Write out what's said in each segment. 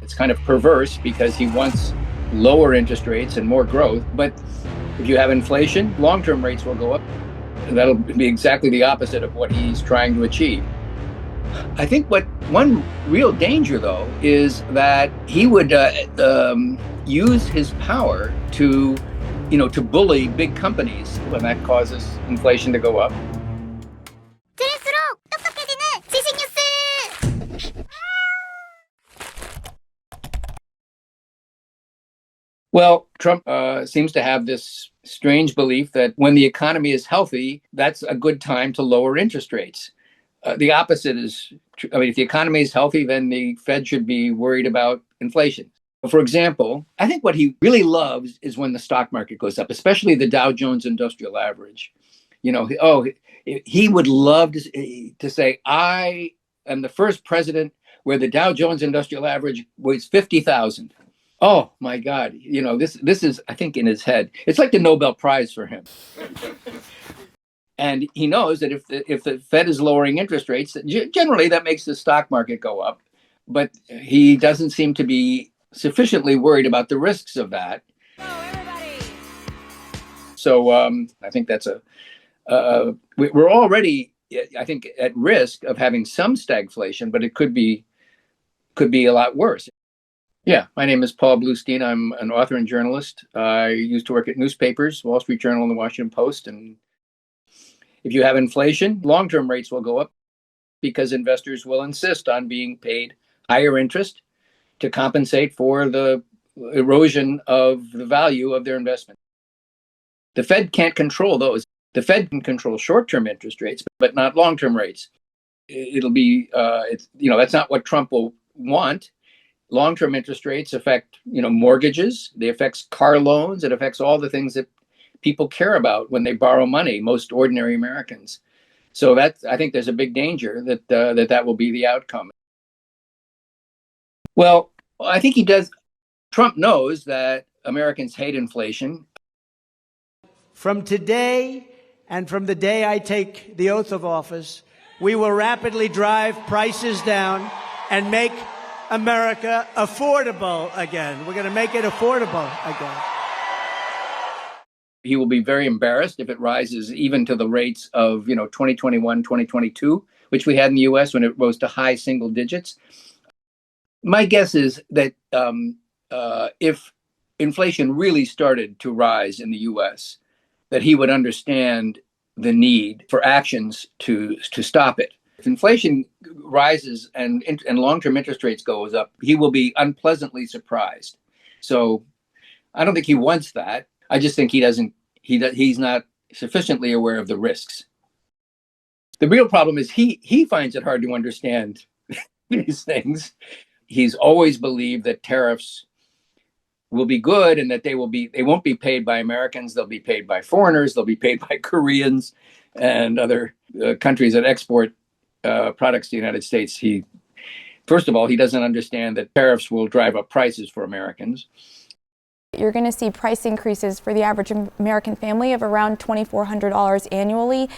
It's kind of perverse because he wants lower interest rates and more growth. But if you have inflation, long-term rates will go up. That'll be exactly the opposite of what he's trying to achieve. I think what one real danger, though, is that he would use his power to bully big companies, and that causes inflation to go up. Well, Trump seems to have this strange belief that when the economy is healthy, that's a good time to lower interest rates. The opposite is true. I mean, if the economy is healthy, then the Fed should be worried about inflation. For example, I think what he really loves is when the stock market goes up, especially the Dow Jones Industrial Average. He would love to say, I am the first president where the Dow Jones Industrial Average was 50,000. Oh my God! This is, I think, in his head. It's like the Nobel Prize for him. And he knows that if the Fed is lowering interest rates, generally that makes the stock market go up. But he doesn't seem to be sufficiently worried about the risks of that. So I think that's we're already, I think, at risk of having some stagflation, but it could be a lot worse. Yeah, my name is Paul Bluestein. I'm an author and journalist. I used to work at newspapers, Wall Street Journal and the Washington Post. And if you have inflation, long-term rates will go up because investors will insist on being paid higher interest to compensate for the erosion of the value of their investment. The Fed can't control those. The Fed can control short-term interest rates, but not long-term rates. It'll be, that's not what Trump will want. Long-term interest rates affect, mortgages. They affect car loans. It affects all the things that people care about when they borrow money, most ordinary Americans. So I think there's a big danger that will be the outcome. Well, I think he does. Trump knows that Americans hate inflation. From today and from the day I take the oath of office, we will rapidly drive prices down and make America affordable again. We're going to make it affordable again. He will be very embarrassed if it rises even to the rates of 2021, 2022, which we had in the U.S. when it rose to high single digits. My guess is that if inflation really started to rise in the U.S., that he would understand the need for actions to stop it. If inflation rises and long-term interest rates goes up, he will be unpleasantly surprised. So I don't think he wants that. I just think he's not sufficiently aware of the risks. The real problem is he finds it hard to understand these things. He's always believed that tariffs will be good and that they won't be paid by Americans. They'll be paid by foreigners. They'll be paid by Koreans and other countries that export products to the United States. First of all, he doesn't understand that tariffs will drive up prices for Americans. You're going to see price increases for the average American family of around $2,400 annually.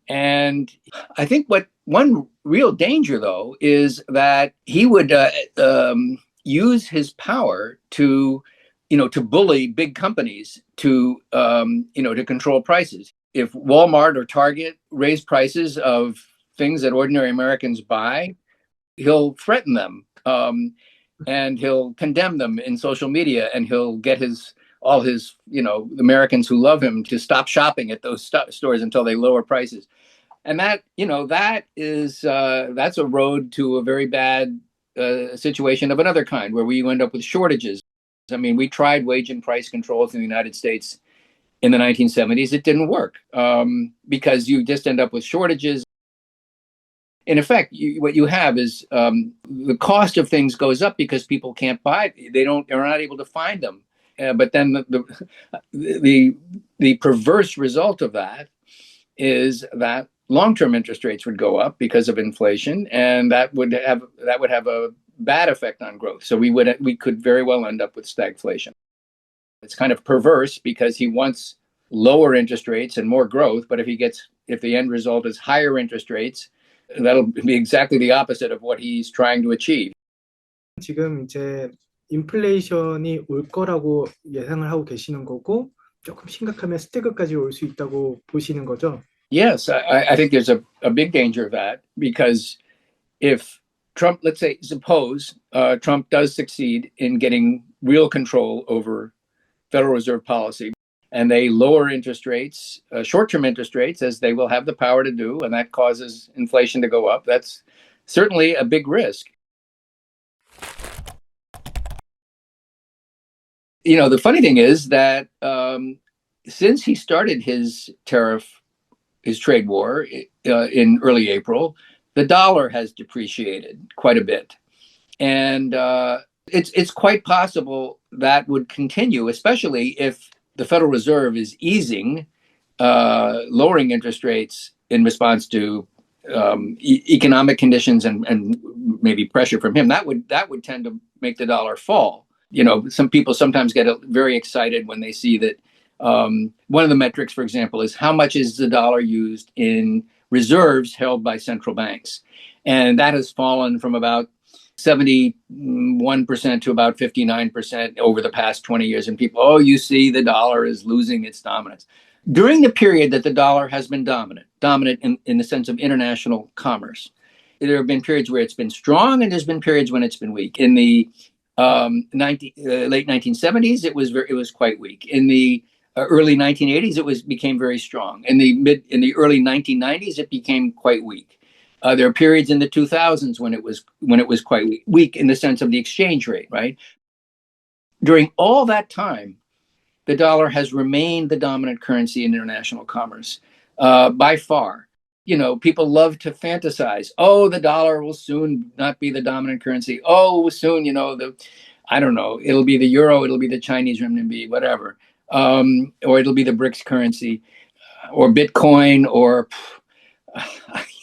And I think what one real danger, though, is that he would use his power to bully big companies to control prices. If Walmart or Target raise prices of things that ordinary Americans buy, he'll threaten them. And he'll condemn them in social media, and he'll get all his Americans who love him to stop shopping at those stores until they lower prices. And that's a road to a very bad situation of another kind, where we end up with shortages. I mean, we tried wage and price controls in the United States in the 1970s. It didn't work because you just end up with shortages. In effect, what you have is the cost of things goes up because people can't buy. They're not able to find them. But then the perverse result of that is that long-term interest rates would go up because of inflation, and that would have a bad effect on growth. So we could very well end up with stagflation. It's kind of perverse because he wants lower interest rates and more growth, but if the end result is higher interest rates, that'll be exactly the opposite of what he's trying to achieve. 지금 이제 인플레이션이 올 거라고 예상을 하고 계시는 거고 조금 심각하면 스태그까지 올 수 있다고 보시는 거죠? Yes, I think there's a big danger of that because if Trump, let's say, suppose Trump does succeed in getting real control over Federal Reserve policy and they lower interest rates, short-term interest rates, as they will have the power to do, and that causes inflation to go up, that's certainly a big risk. You know, the funny thing is that since he started his trade war in early April, the dollar has depreciated quite a bit, and it's quite possible that would continue, especially if the Federal Reserve is easing, lowering interest rates in response to economic conditions and maybe pressure from him. That would tend to make the dollar fall. You know, some people sometimes get very excited when they see that one of the metrics, for example, is how much is the dollar used in reserves held by central banks. And that has fallen from about 71% to about 59% over the past 20 years. And people, oh, you see, the dollar is losing its dominance. During the period that the dollar has been dominant in the sense of international commerce, there have been periods where it's been strong and there's been periods when it's been weak. In the late 1970s, it was quite weak. In the early 1980s, became very strong. In the early 1990s, it became quite weak. There are periods in the 2000s when it was quite weak in the sense of the exchange rate, right? During all that time, the dollar has remained the dominant currency in international commerce by far. You know, people love to fantasize. Oh, the dollar will soon not be the dominant currency. Oh, soon, you know, I don't know, it'll be the euro, it'll be the Chinese renminbi, whatever, or it'll be the BRICS currency, or Bitcoin, or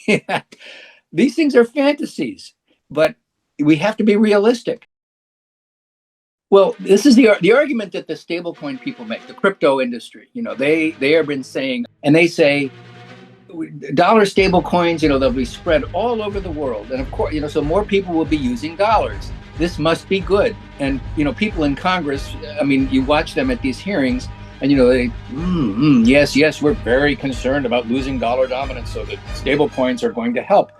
yeah. These things are fantasies, but we have to be realistic. Well, this is the argument that the stablecoin people make, the crypto industry. You know, they have been saying, and they say, dollar stable coins, you know, they'll be spread all over the world. And of course, you know, so more people will be using dollars. This must be good. And, you know, people in Congress, I mean, you watch them at these hearings and, you know, they, yes, we're very concerned about losing dollar dominance. So the stable coins are going to help.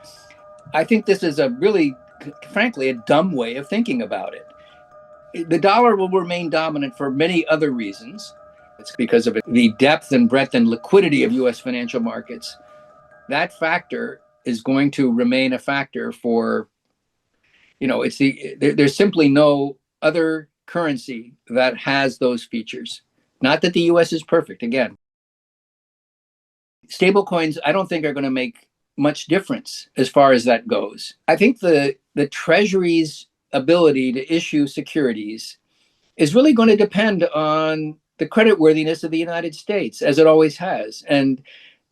I think this is a really, frankly, a dumb way of thinking about it. The dollar will remain dominant for many other reasons. It's because of the depth and breadth and liquidity of U.S. financial markets. That factor is going to remain a factor for, you know, there's simply no other currency that has those features. Not that the U.S. is perfect, again. Stablecoins, I don't think are going to make much difference as far as that goes. I think the Treasury's ability to issue securities is really going to depend on the creditworthiness of the United States, as it always has. And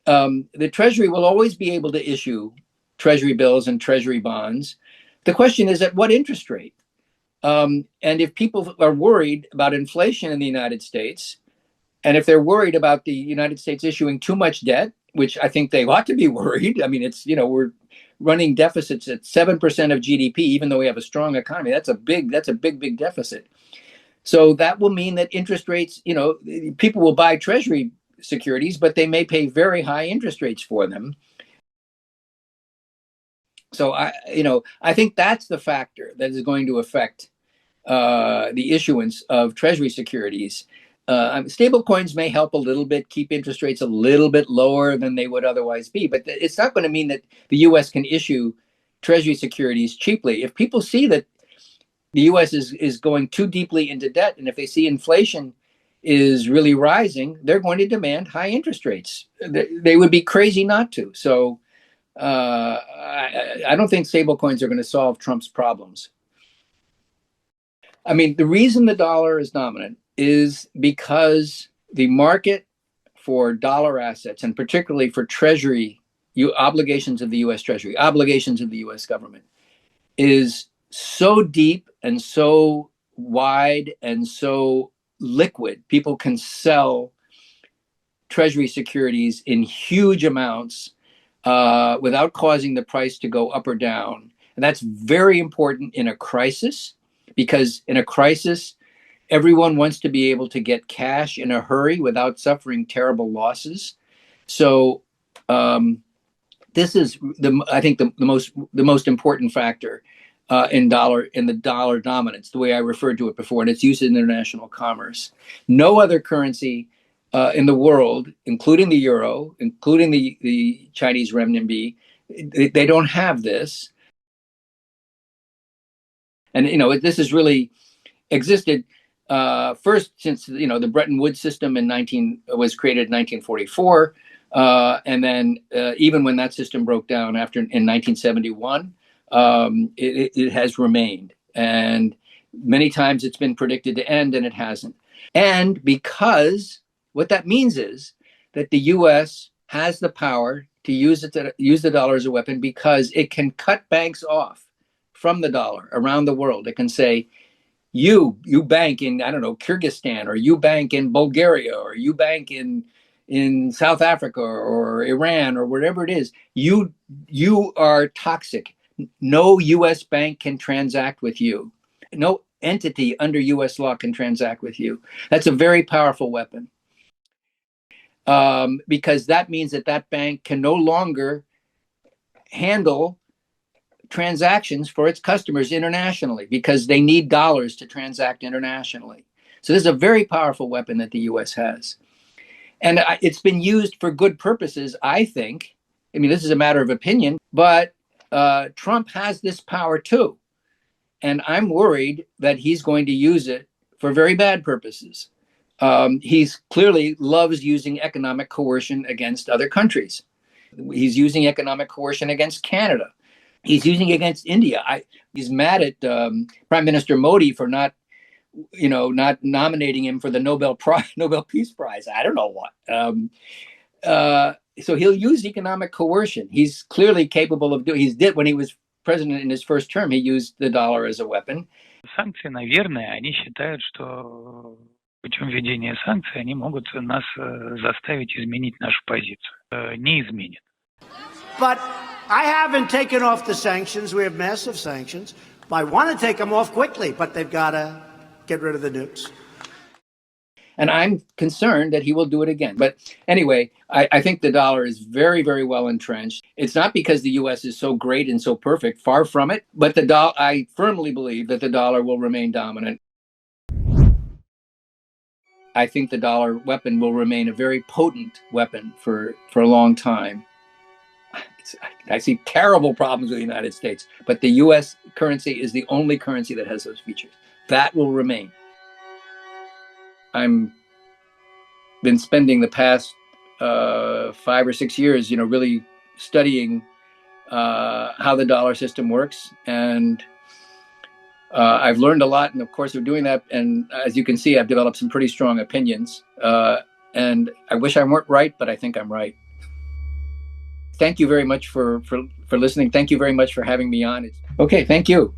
the Treasury will always be able to issue Treasury bills and Treasury bonds. The question is, at what interest rate? And if people are worried about inflation in the United States, and if they're worried about the United States issuing too much debt, which I think they ought to be worried. I mean, it's, you know, we're running deficits at 7% of GDP, even though we have a strong economy. That's a big deficit. So that will mean that interest rates, you know, people will buy Treasury securities, but they may pay very high interest rates for them. So I think that's the factor that is going to affect the issuance of Treasury securities. Stable coins may help a little bit, keep interest rates a little bit lower than they would otherwise be, but it's not going to mean that the U.S. can issue Treasury securities cheaply. If people see that the U.S. is going too deeply into debt, and if they see inflation is really rising, they're going to demand high interest rates. They would be crazy not to. So I don't think stablecoins are going to solve Trump's problems. I mean, the reason the dollar is dominant is because the market for dollar assets, and particularly for Treasury obligations of the U.S. Treasury, obligations of the U.S. government, is so deep and so wide and so liquid. People can sell Treasury securities in huge amounts without causing the price to go up or down. And that's very important in a crisis. because in a crisis, everyone wants to be able to get cash in a hurry without suffering terrible losses. So this is I think the most important factor in the dollar dominance, the way I referred to it before, and its use in international commerce. No other currency in the world, including the euro, including the Chinese renminbi, they don't have this. And this has really existed first since the Bretton Woods system was created in 1944. And then even when that system broke down in 1971, it has remained. And many times it's been predicted to end, and it hasn't. And because what that means is that the U.S. has the power to use the dollar as a weapon, because it can cut banks off from the dollar around the world. It can say, you bank in, I don't know, Kyrgyzstan, or you bank in Bulgaria, or you bank in South Africa or Iran or wherever it is, you are toxic. No U.S. bank can transact with you. No entity under U.S. law can transact with you. That's a very powerful weapon, because that means that bank can no longer handle transactions for its customers internationally, because they need dollars to transact internationally. So this is a very powerful weapon that the U.S. has. And it's been used for good purposes, I think. I mean, this is a matter of opinion, but Trump has this power too. And I'm worried that he's going to use it for very bad purposes. He's clearly loves using economic coercion against other countries. He's using economic coercion against Canada. He's using it against India. He's mad at Prime Minister Modi for not nominating him for the Nobel Peace Prize. I don't know what. So he'll use economic coercion. He's clearly capable of doing. When he was president in his first term, he used the dollar as a weapon. Санкции, наверное, они считают, что путем введения санкций они могут нас заставить изменить нашу позицию. Не изменит. But I haven't taken off the sanctions. We have massive sanctions. I want to take them off quickly, but they've got to get rid of the nukes. And I'm concerned that he will do it again. But anyway, I think the dollar is very, very well entrenched. It's not because the U.S. is so great and so perfect, far from it. But I firmly believe that the dollar will remain dominant. I think the dollar weapon will remain a very potent weapon for a long time. I see terrible problems with the United States, but the U.S. currency is the only currency that has those features. That will remain. I'm been spending the past 5 or 6 years, really studying how the dollar system works, and I've learned a lot in the course of doing that. And as you can see, I've developed some pretty strong opinions. And I wish I weren't right, but I think I'm right. Thank you very much for listening. Thank you very much for having me on. Okay, thank you.